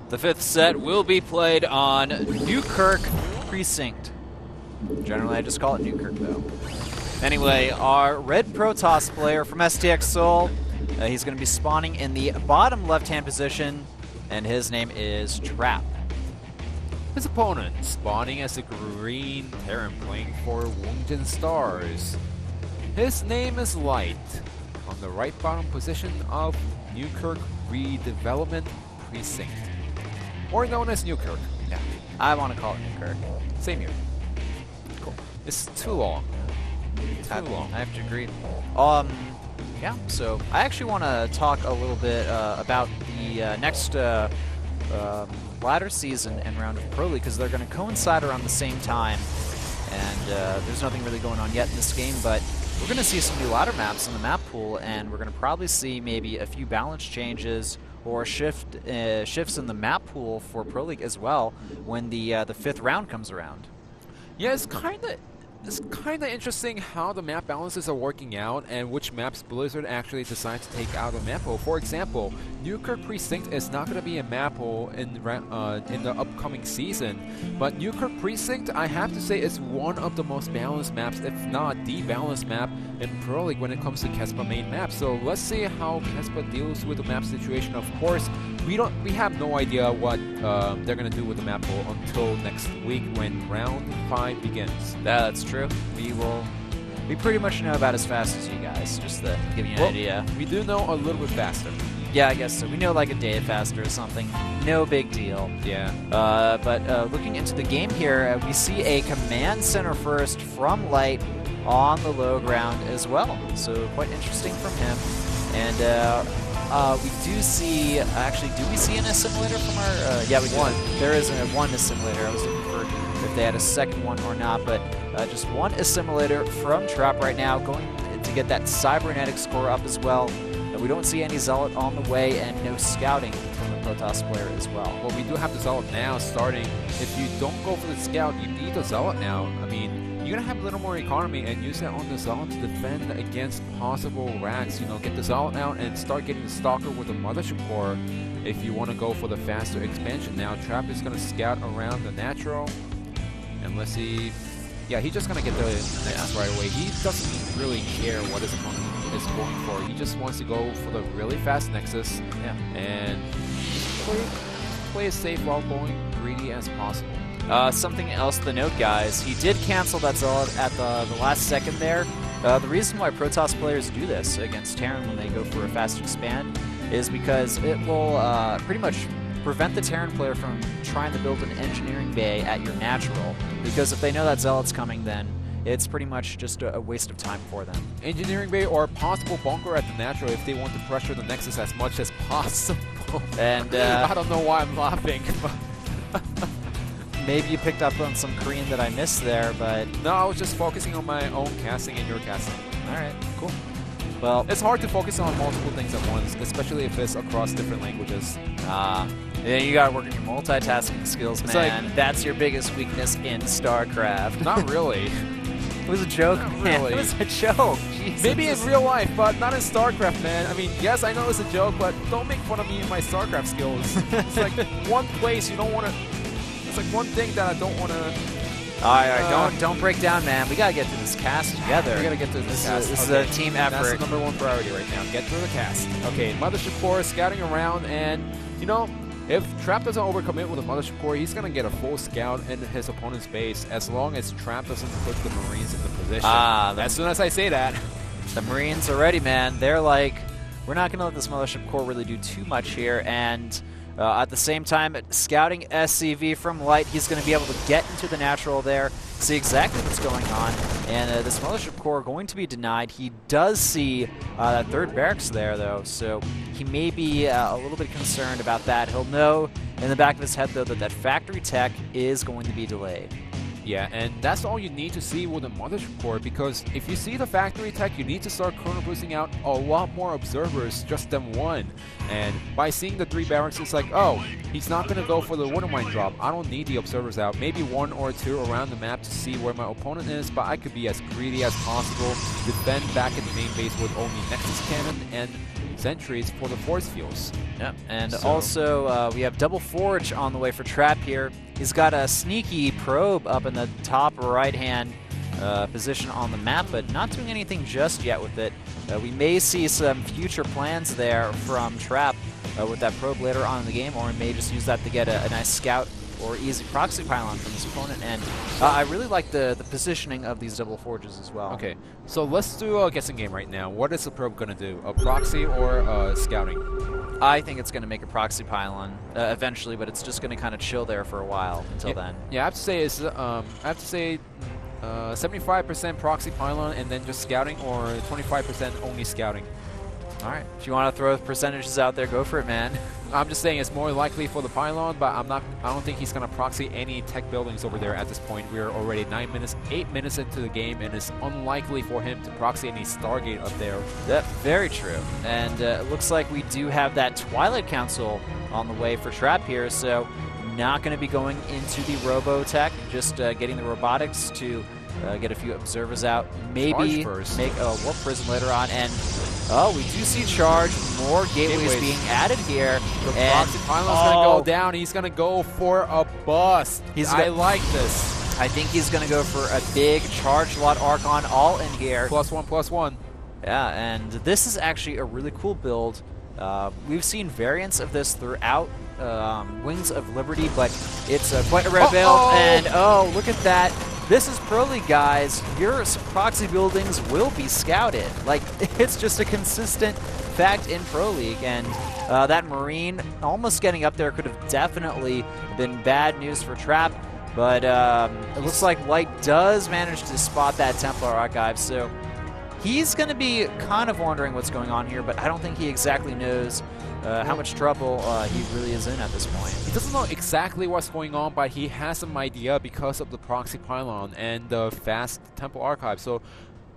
The fifth set will be played on Newkirk Precinct. Generally, I just call it Newkirk, though. Anyway, our red Protoss player from STX Seoul, he's going to be spawning in the bottom left-hand position, and his name is Trap. His opponent, spawning as a green Terran playing for Woongjin Stars. His name is Light, on the right bottom position of Newkirk Redevelopment Precinct. Or known as Newkirk. Yeah, I want to call it Newkirk. Same here. Cool. It's too long. Too long. I have to agree. Yeah, so I actually want to talk a little bit about the next ladder season and round of Pro League, because they're going to coincide around the same time, and there's nothing really going on yet in this game, but we're going to see some new ladder maps in the map pool, and we're going to probably see maybe a few balance changes or shifts in the map pool for Pro League as well when the fifth round comes around. Yeah, it's kind of interesting how the map balances are working out and which maps Blizzard actually decides to take out of map pool. For example, Newkirk Precinct is not going to be a map pool in the upcoming season, but Newkirk Precinct, I have to say, is one of the most balanced maps, if not the balanced map in Pro League when it comes to Kespa main map. So let's see how Kespa deals with the map situation. Of course, we have no idea what they're going to do with the map pool until next week when round 5 begins. That's true. We pretty much know about as fast as you guys, just to give you an idea. We do know a little bit faster. Yeah, I guess so. We know like a day faster or something. No big deal. Yeah. But looking into the game here, we see a command center first from Light on the low ground as well. So quite interesting from him. And we do see, actually, do we see an assimilator from our, yeah, we do. There is one assimilator. I was looking for if they had a second one or not, but just one assimilator from Trap right now, going to get that cybernetic score up as well. We don't see any Zealot on the way, and no scouting from the Protoss player as well. Well, we do have the Zealot now starting. If you don't go for the scout, you need the Zealot now. I mean, you're going to have a little more economy and use that on the Zealot to defend against possible racks. You know, get the Zealot out and start getting the Stalker with the Mothership Core if you want to go for the faster expansion. Now, Trap is going to scout around the natural. And let's see. Yeah, he's just going to get the Nexus right away. He doesn't really care what his opponent is going for. He just wants to go for the really fast Nexus and play it safe while going greedy as possible. Something else to note, guys, he did cancel that Zealot at the last second there. The reason why Protoss players do this against Terran when they go for a fast expand is because it will pretty much prevent the Terran player from trying to build an engineering bay at your natural, because if they know that Zealot's coming, then it's pretty much just a waste of time for them. Engineering bay or possible bunker at the natural if they want to pressure the Nexus as much as possible. And I don't know why I'm laughing. Maybe you picked up on some Korean that I missed there, but... No, I was just focusing on my own casting and your casting. Alright, cool. Well, it's hard to focus on multiple things at once, especially if it's across different languages. Yeah, you gotta work on your multitasking skills, man. Like, that's your biggest weakness in StarCraft. Not really. It was a joke, man. Really. It was a joke. Jesus. Maybe in real life, but not in StarCraft, man. I mean, yes, I know it's a joke, but don't make fun of me and my StarCraft skills. It's like one place you don't want to... It's like one thing that I don't want to... Alright, don't break down, man. We gotta get through this cast together. We gotta get through this cast. This is a team effort. That's the #1 priority right now. Get through the cast. Okay, Mothership Core scouting around, and, you know, if Trap doesn't overcommit with a Mothership Core, he's going to get a full scout in his opponent's base as long as Trap doesn't put the Marines in the position. As soon as I say that. The Marines are ready, man. They're like, we're not going to let this Mothership Core really do too much here, and at the same time, scouting SCV from Light, he's going to be able to get into the natural there, see exactly what's going on, and this Mothership Core going to be denied. He does see that third barracks there, though, so he may be a little bit concerned about that. He'll know in the back of his head, though, that that factory tech is going to be delayed. Yeah, and that's all you need to see with the mothership core, because if you see the factory tech, you need to start chrono boosting out a lot more observers just than one. And by seeing the 3 barracks, it's like, oh, he's not going to go for the water mine drop. I don't need the observers out. Maybe 1 or 2 around the map to see where my opponent is, but I could be as greedy as possible, defend back in the main base with only Nexus Cannon and sentries for the force fields. Yep, and also we have Double Forge on the way for Trap here. He's got a sneaky probe up in the top right-hand position on the map, but not doing anything just yet with it. We may see some future plans there from Trap with that probe later on in the game, or we may just use that to get a nice scout or easy proxy pylon from his opponent. And I really like the positioning of these Double Forges as well. Okay, so let's do a guessing game right now. What is the probe going to do? A proxy or scouting? I think it's going to make a proxy pylon eventually, but it's just going to kind of chill there for a while until then. Yeah, I have to say 75% proxy pylon and then just scouting, or 25% only scouting. All right, if you want to throw percentages out there, go for it, man. I'm just saying it's more likely for the pylon, but I don't think he's going to proxy any tech buildings over there at this point. We're already 8 minutes into the game, and it's unlikely for him to proxy any Stargate up there. Yep, very true. And it looks like we do have that Twilight Council on the way for Trap here, so not going to be going into the Robotech, just getting the robotics to get a few observers out. Maybe make a Warp Prism later on, and oh, we do see charge. More gateways being added here. The proxy pylon's going to go down. He's going to go for a bust. I like this. I think he's going to go for a big charge lot Archon all in here. +1/+1. Yeah, and this is actually a really cool build. We've seen variants of this throughout Wings of Liberty, but it's quite a rare build. And oh, look at that. This is Pro League, guys. Your proxy buildings will be scouted. Like, it's just a consistent fact in Pro League. And that Marine almost getting up there could have definitely been bad news for Trap. But it looks like Light does manage to spot that Templar Archive. So he's going to be kind of wondering what's going on here, but I don't think he exactly knows how much trouble he really is in at this point. He doesn't know exactly what's going on, but he has some idea because of the proxy pylon and the fast Temple Archive. So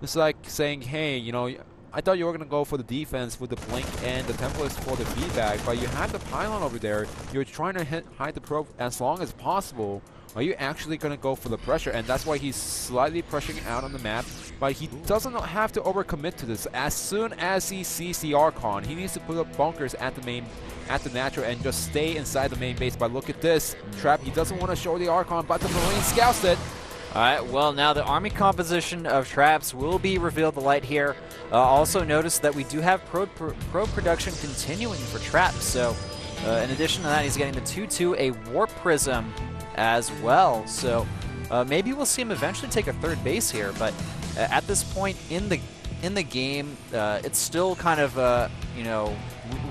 it's like saying, hey, you know, I thought you were going to go for the defense with the Blink and the Templars for the feedback, but you have the pylon over there. You're trying to hide the probe as long as possible. Are you actually going to go for the pressure? And that's why he's slightly pressuring out on the map, but he doesn't have to overcommit to this. As soon as he sees the Archon, he needs to put up bunkers at the natural and just stay inside the main base. But look at this Trap. He doesn't want to show the Archon, but the Marine scouts it. All right, well, now the army composition of Traps will be revealed the light here. Also notice that we do have probe production continuing for Traps. So in addition to that, he's getting the 2-2, a Warp Prism as well. So maybe we'll see him eventually take a third base here, but at this point in the game, it's still kind of you know,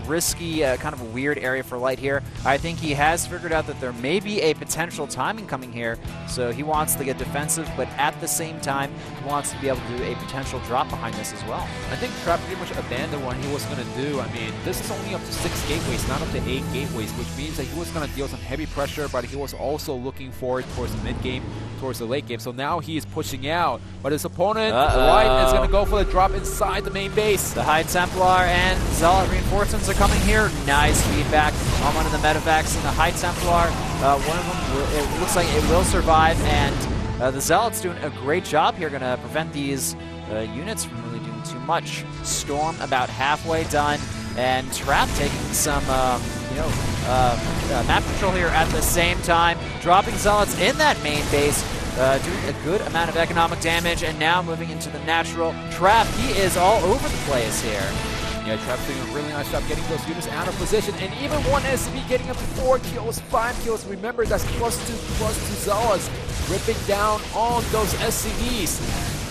risky, kind of a weird area for Light here. I think he has figured out that there may be a potential timing coming here, so he wants to get defensive, but at the same time, he wants to be able to do a potential drop behind this as well. I think Trap pretty much abandoned what he was going to do. I mean, this is only up to 6 gateways, not up to 8 gateways, which means that he was going to deal some heavy pressure, but he was also looking forward towards the mid-game, towards the late game. So now he is pushing out, but his opponent, Light, is going to go for the drop inside the main base. The High Templar and Zealot reinforcements are coming here. Nice feedback on one of the medevacs and the High Templar. One of them, it looks like it will survive, and the Zealot's doing a great job here, going to prevent these units from really doing too much. Storm about halfway done, and Trap taking some, you know, map control here at the same time, dropping Zealots in that main base, doing a good amount of economic damage, and now moving into the natural. Trap, he is all over the place here. Yeah, Trap's doing a really nice job getting those units out of position, and even one SCV getting up to 4 kills, 5 kills. Remember, that's +2 Zealots ripping down on those SCVs.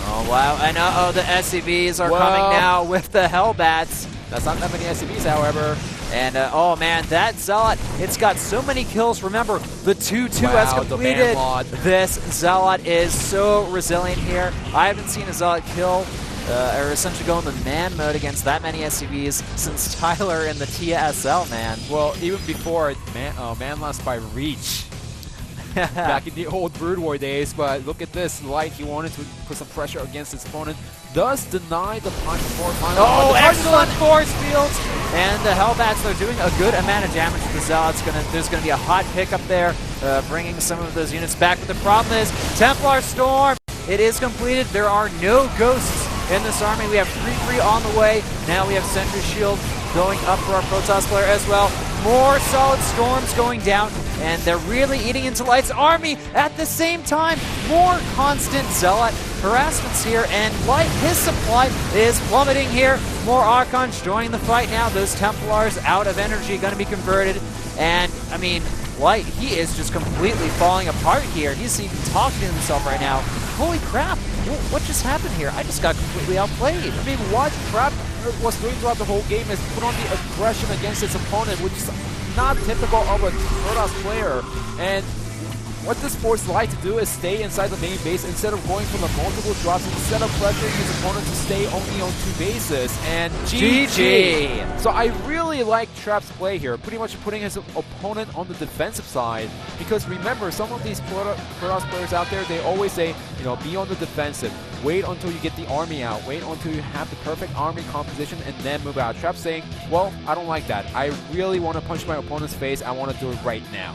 Oh, wow, and uh-oh, the SCVs are coming now with the Hellbats. That's not that many SCVs, however. And, oh man, that Zealot, it's got so many kills. Remember, the 2-2 has completed. This Zealot is so resilient here. I haven't seen a Zealot kill or essentially go in the man mode against that many SCVs since Tyler in the TSL, man. Well, even before man lost by reach. back in the old Brood War days. But look at this. Light, he wanted to put some pressure against his opponent. Does deny the punch for final. Oh, excellent force fields! And the Hellbats, they're doing a good amount of damage to the Zealots. There's going to be a hot pick up there, bringing some of those units back. But the problem is, Templar Storm, it is completed. There are no ghosts in this army. We have 3-3 on the way. Now we have Sentry Shield going up for our Protoss player as well. More solid storms going down, and they're really eating into Light's army at the same time. More constant Zealot harassments here, and Light, his supply is plummeting here. More Archons joining the fight now. Those Templars out of energy, going to be converted. And, I mean, Light, he is just completely falling apart here. He's even talking to himself right now. Holy crap, what just happened here? I just got completely outplayed. I mean, what Trap was doing throughout the whole game is put on the aggression against his opponent, which is not typical of a Protoss player. And what this forced Light to do is stay inside the main base instead of going for the multiple drops, instead of pressuring his opponent to stay only on 2 bases. And GG! So I really like Trap's play here, pretty much putting his opponent on the defensive side. Because remember, some of these Protoss players out there, they always say, you know, be on the defensive. Wait until you get the army out. Wait until you have the perfect army composition and then move out. Trap's saying, well, I don't like that. I really want to punch my opponent's face. I want to do it right now.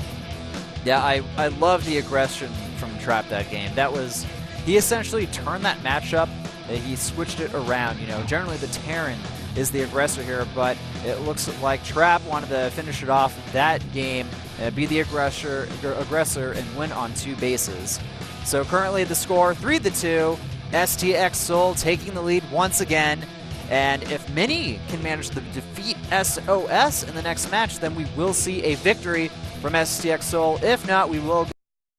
Yeah, I love the aggression from Trap that game. That was, he essentially turned that matchup, he switched it around. You know, generally the Terran is the aggressor here, but it looks like Trap wanted to finish it off that game, be the aggressor and win on 2 bases. So currently the score 3-2, STX Seoul taking the lead once again. And if Mini can manage to defeat SOS in the next match, then we will see a victory from STX Seoul. If not, we will